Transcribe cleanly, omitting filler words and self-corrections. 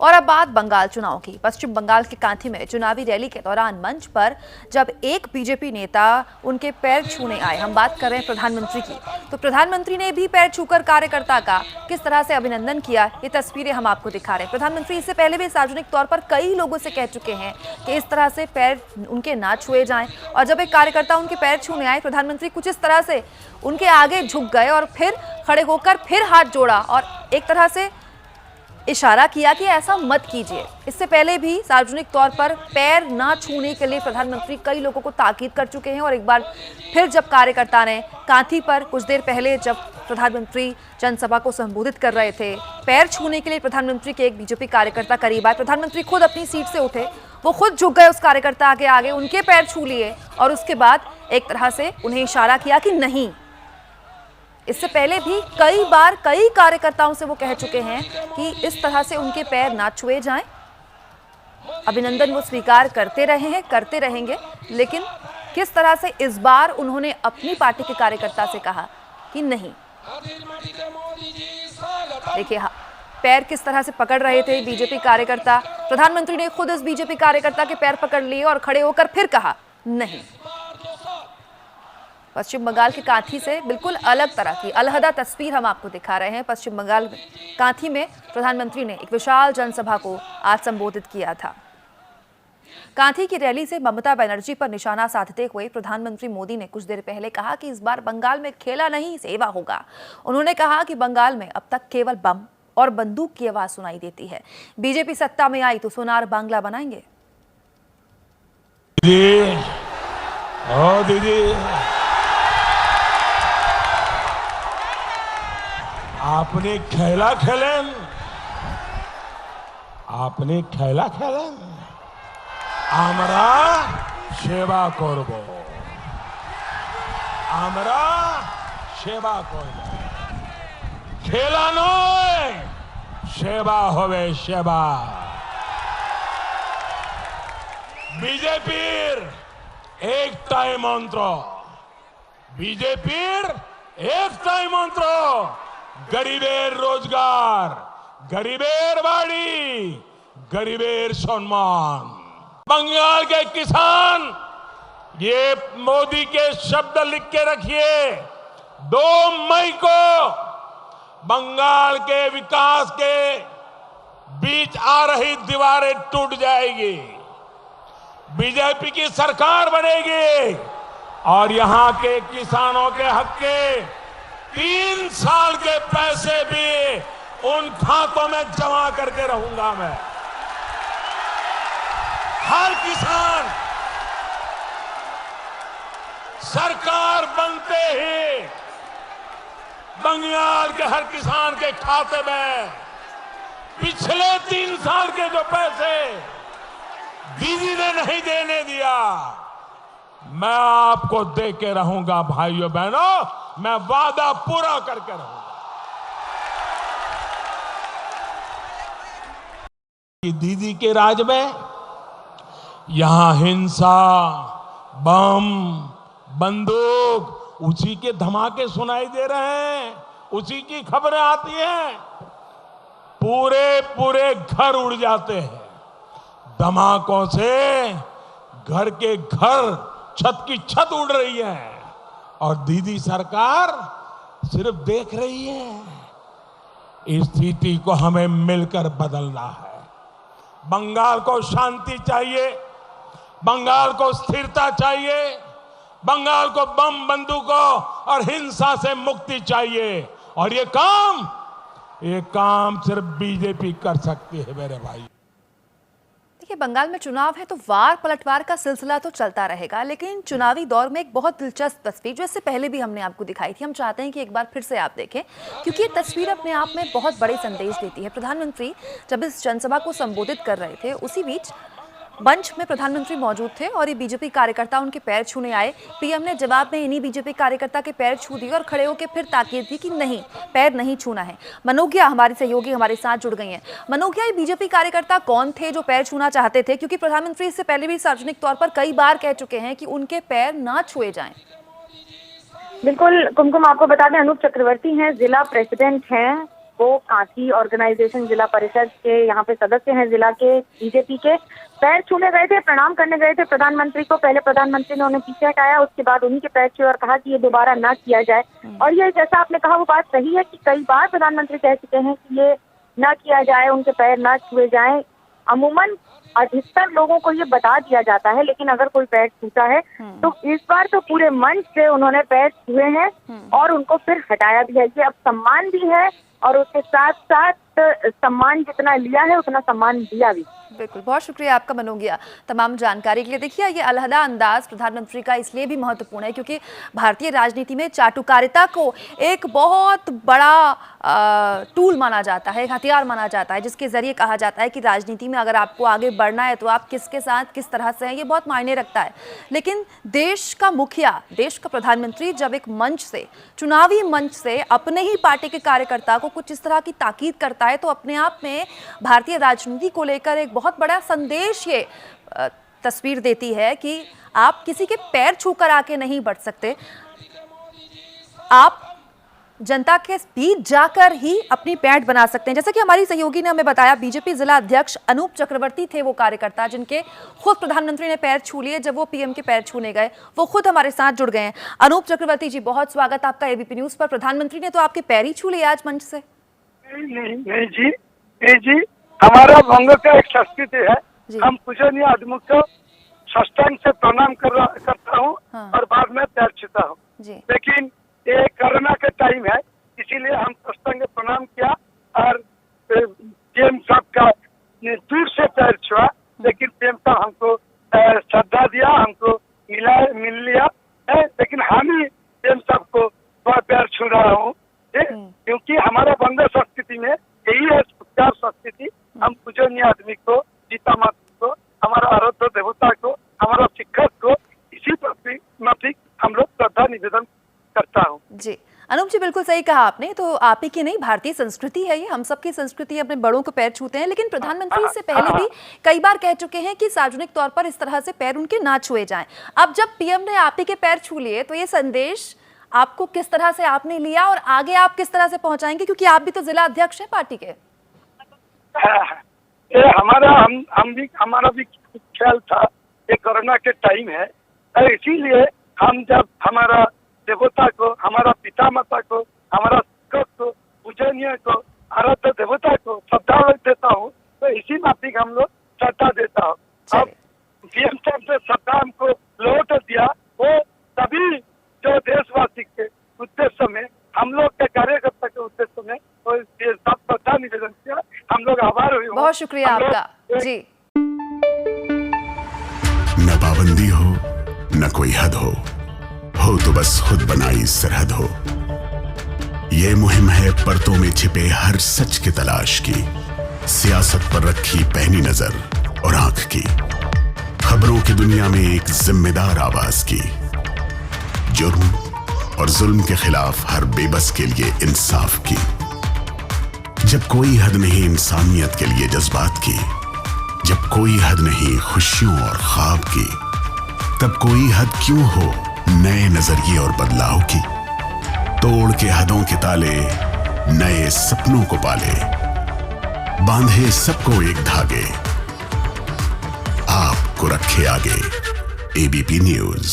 और अब बात बंगाल चुनाव की। पश्चिम बंगाल के कांथी में चुनावी रैली के दौरान मंच पर जब एक बीजेपी नेता उनके पैर छूने आए, हम बात कर रहे हैं प्रधानमंत्री की, तो प्रधानमंत्री ने भी पैर छूकर कार्यकर्ता का किस तरह से अभिनंदन किया, ये तस्वीरें हम आपको दिखा रहे हैं। प्रधानमंत्री इससे पहले भी सार्वजनिक तौर पर कई लोगों से कह चुके हैं कि इस तरह से पैर उनके ना छुए जाएं, और जब एक कार्यकर्ता उनके पैर छूने आए, प्रधानमंत्री कुछ इस तरह से उनके आगे झुक गए और फिर खड़े होकर फिर हाथ जोड़ा और एक तरह से इशारा किया कि ऐसा मत कीजिए। इससे पहले भी सार्वजनिक तौर पर पैर ना छूने के लिए प्रधानमंत्री कई लोगों को ताकीद कर चुके हैं, और एक बार फिर जब कार्यकर्ता ने कांथी पर कुछ देर पहले जब प्रधानमंत्री जनसभा को संबोधित कर रहे थे, पैर छूने के लिए प्रधानमंत्री के एक बीजेपी कार्यकर्ता करीब आए, प्रधानमंत्री खुद अपनी सीट से उठे, वो खुद झुक गए उस कार्यकर्ता के आगे, उनके पैर छू लिए और उसके बाद एक तरह से उन्हें इशारा किया कि नहीं। इससे पहले भी कई बार कई कार्यकर्ताओं से वो कह चुके हैं कि इस तरह से उनके पैर ना छुए जाएं। अभिनंदन वो स्वीकार करते रहे हैं, करते रहेंगे, लेकिन किस तरह से इस बार उन्होंने अपनी पार्टी के कार्यकर्ता से कहा कि नहीं। देखिए पैर किस तरह से पकड़ रहे थे बीजेपी कार्यकर्ता। प्रधानमंत्री ने खुद इस बीजेपी कार्यकर्ता के पैर पकड़ लिए और खड़े होकर फिर कहा नहीं। पश्चिम बंगाल के कांथी से बिल्कुल अलग तरह की अलहदा तस्वीर हम आपको दिखा रहे हैं। पश्चिम बंगाल कांथी में प्रधानमंत्री ने एक विशाल जनसभा को आज संबोधित किया था। कांथी की रैली से ममता बनर्जी पर निशाना साधते हुए प्रधानमंत्री मोदी ने कुछ देर पहले कहा कि इस बार बंगाल में खेला नहीं सेवा होगा। उन्होंने कहा कि बंगाल में अब तक केवल बम और बंदूक की आवाज सुनाई देती है, बीजेपी सत्ता में आई तो सोनार बांग्ला बनाएंगे। दीदी आपने खेला खेलें, आपने खेला खेलें, আমরা সেবা করব, আমরা সেবা করব, খেলা নয় সেবা হবে সেবা। বিজেপির একটাই মন্ত্র, বিজেপির একটাই মন্ত্র, গরিবের রোজগার, গরিবের বাড়ি, गरीबेर सम्मान। बंगाल के किसान ये मोदी के शब्द लिख के रखिए, 2 मई को बंगाल के विकास के बीच आ रही दीवारें टूट जाएगी, बीजेपी की सरकार बनेगी और यहां के किसानों के हक के 3 साल के पैसे भी उन खातों में जमा करके रहूंगा मैं। हर किसान सरकार बनते ही बंगाल के हर किसान के खाते में पिछले 3 साल के जो पैसे दीदी ने नहीं देने दिया, मैं आपको दे के रहूंगा भाइयों बहनों, मैं वादा पूरा करके रहूंगा। दीदी के राज में यहां हिंसा, बम, बंदूक, उसी के धमाके सुनाई दे रहे हैं, उसी की खबरें आती हैं, पूरे घर उड़ जाते हैं धमाकों से, घर के घर, छत की छत उड़ रही है और दीदी सरकार सिर्फ देख रही है। इस स्थिति को हमें मिलकर बदलना है। बंगाल को शांति चाहिए, बंगाल को स्थिरता चाहिए, बंगाल को बम, बंदूकों और हिंसा से मुक्ति चाहिए, और ये काम सिर्फ बीजेपी कर सकती है मेरे भाई। देखिए बंगाल में चुनाव है तो वार पलटवार का सिलसिला तो चलता रहेगा, लेकिन चुनावी दौर में एक बहुत दिलचस्प तस्वीर जो इससे पहले भी हमने आपको दिखाई थी, हम चाहते हैं कि एक बार फिर से आप देखें, क्योंकि ये तस्वीर अपने आप में बहुत बड़े संदेश देती है। प्रधानमंत्री जब इस जनसभा को संबोधित कर रहे थे, उसी बीच मंच में प्रधानमंत्री मौजूद थे और ये बीजेपी कार्यकर्ता उनके पैर छूने आए। पीएम ने जवाब में इन्हीं बीजेपी कार्यकर्ता के पैर छू दिए और खड़े होकर फिर ताकीद दी कि नहीं, पैर नहीं छूना है। मनोज्ञा हमारी सहयोगी हमारे साथ जुड़ गई हैं। मनोज्ञा, ये बीजेपी कार्यकर्ता कौन थे जो पैर छूना चाहते थे? क्योंकि प्रधानमंत्री इससे पहले भी सार्वजनिक तौर पर कई बार कह चुके हैं कि उनके पैर ना छुए जाएं। बिल्कुल कुमकुम, आपको बता दें अनूप चक्रवर्ती हैं, जिला प्रेसिडेंट हैं को कांठी ऑर्गेनाइजेशन जिला परिषद के यहाँ पे सदस्य हैं जिला के बीजेपी के, पैर छूने गए थे, प्रणाम करने गए थे प्रधानमंत्री को। पहले प्रधानमंत्री ने उन्हें पीछे हटाया, उसके बाद उन्हीं के पैर छुए और कहा कि ये दोबारा ना किया जाए। और ये जैसा आपने कहा वो बात सही है कि कई बार प्रधानमंत्री कह चुके हैं कि ये ना किया जाए, उनके पैर ना छुए जाएं। अमूमन अधिकतर लोगों को ये बता दिया जाता है, लेकिन अगर कोई पैर छूता है तो इस बार तो पूरे मंच से उन्होंने पैर छुए हैं और उनको फिर हटाया भी है। ये अब सम्मान भी है और उसके साथ साथ सम्मान जितना लिया है उतना सम्मान दिया भी। बिल्कुल, बहुत शुक्रिया आपका मनोगिया तमाम जानकारी के लिए। देखिए, ये अलहदा अंदाज प्रधानमंत्री का इसलिए भी महत्वपूर्ण है क्योंकि भारतीय राजनीति में चाटुकारिता को एक बहुत बड़ा टूल माना जाता है, एक हथियार माना जाता है, जिसके जरिए कहा जाता है कि राजनीति में अगर आपको आगे बढ़ना है तो आप किसके साथ किस तरह से हैं, ये बहुत मायने रखता है। लेकिन देश का मुखिया, देश का प्रधानमंत्री जब एक मंच से, चुनावी मंच से अपने ही पार्टी के कार्यकर्ता को कुछ इस तरह की ताकीद करता है तो अपने आप में भारतीय राजनीति को लेकर एक बहुत बड़ा संदेश ये तस्वीर देती है कि आप किसी के पैर छूकर आके नहीं बढ़ सकते, आप जनता के बीच जाकर ही अपनी पैठ बना सकते हैं। जैसा कि हमारी सहयोगी ने हमें बताया, बीजेपी जिला अध्यक्ष अनूप चक्रवर्ती थे वो कार्यकर्ता जिनके खुद प्रधानमंत्री ने पैर छू लिए। जब वो पीएम के पैर छूने गए वो खुद हमारे साथ जुड़ गए हैं। अनूप चक्रवर्ती जी, बहुत स्वागत आपका एबीपी न्यूज पर। प्रधानमंत्री ने तो आपके पैर ही छू लिए आज मंच से। नहीं जी, हमारा बंग का एक संस्कृति है, हम पूजनीय आदमी को साष्टांग से प्रणाम करता हूँ और बाद में पैर छूता हूँ। लेकिन ये कोरोना के टाइम है, इसीलिए हम साष्टांग प्रणाम किया और पीएम साहब का दूर से पैर छुआ, लेकिन पीएम साहब हमको श्रद्धा दिया, हमको मिल लिया है। लेकिन हम ही पीएम साहब को पैर छू रहा हूँ क्योंकि हमारा बंग संस्कृति में यही है संस्कृति। हम पूजनीय आदमी को, सीता माता को, हमारा आराध्य देवता को, हमारा शिक्षक को इसी प्रति हम लोग श्रद्धा निवेदन करता हूँ। जी अनूप जी, बिल्कुल सही कहा आपने। तो आप ही की नहीं, भारतीय संस्कृति है ये, हम सबकी संस्कृति अपने बड़ों को पैर छूते हैं। लेकिन प्रधानमंत्री इससे पहले भी कई बार कह चुके हैं कि सार्वजनिक तौर पर इस तरह से पैर उनके ना छुए जाएं। अब जब पीएम ने आप ही के पैर छू लिए तो ये संदेश आपको किस तरह से आपने लिया और आगे आप किस तरह से पहुंचाएंगे, क्योंकि आप भी तो जिला अध्यक्ष हैं पार्टी के? ये हमारा भी ख्याल था, ये कोरोना के टाइम है, इसीलिए हम जब हमारा देवता को, हमारा पिता माता को, हमारा शिक्षक को, पूजनीय को, आराध्य देवता को श्रद्धा देता हूँ, तो इसी माफिक हम लोग श्रद्धा देता हूँ। अब पीएम साहब से श्रद्धा हमको लौट दिया, वो सभी जो देशवासी के उद्देश्य में, हम लोग के कार्यकर्ता के उद्देश्य में श्रद्धा निवेदन किया। हम लोग आभार हुए। बहुत शुक्रिया आपका जी। न पाबंदी हो न कोई हद हो तो बस खुद बनाई सरहद हो। ये मुहिम है परतों में छिपे हर सच की तलाश की, सियासत पर रखी पैनी नजर और आंख की, खबरों की दुनिया में एक जिम्मेदार आवाज की, जुर्म और जुल्म के खिलाफ हर बेबस के लिए इंसाफ की। जब कोई हद नहीं इंसानियत के लिए जज्बात की, जब कोई हद नहीं खुशियों और ख्वाब की, तब कोई हद क्यों हो नए नजरिए और बदलाव की। तोड़ के हदों के ताले नए सपनों को पाले, बांधे सबको एक धागे, आपको रखे आगे एबीपी न्यूज।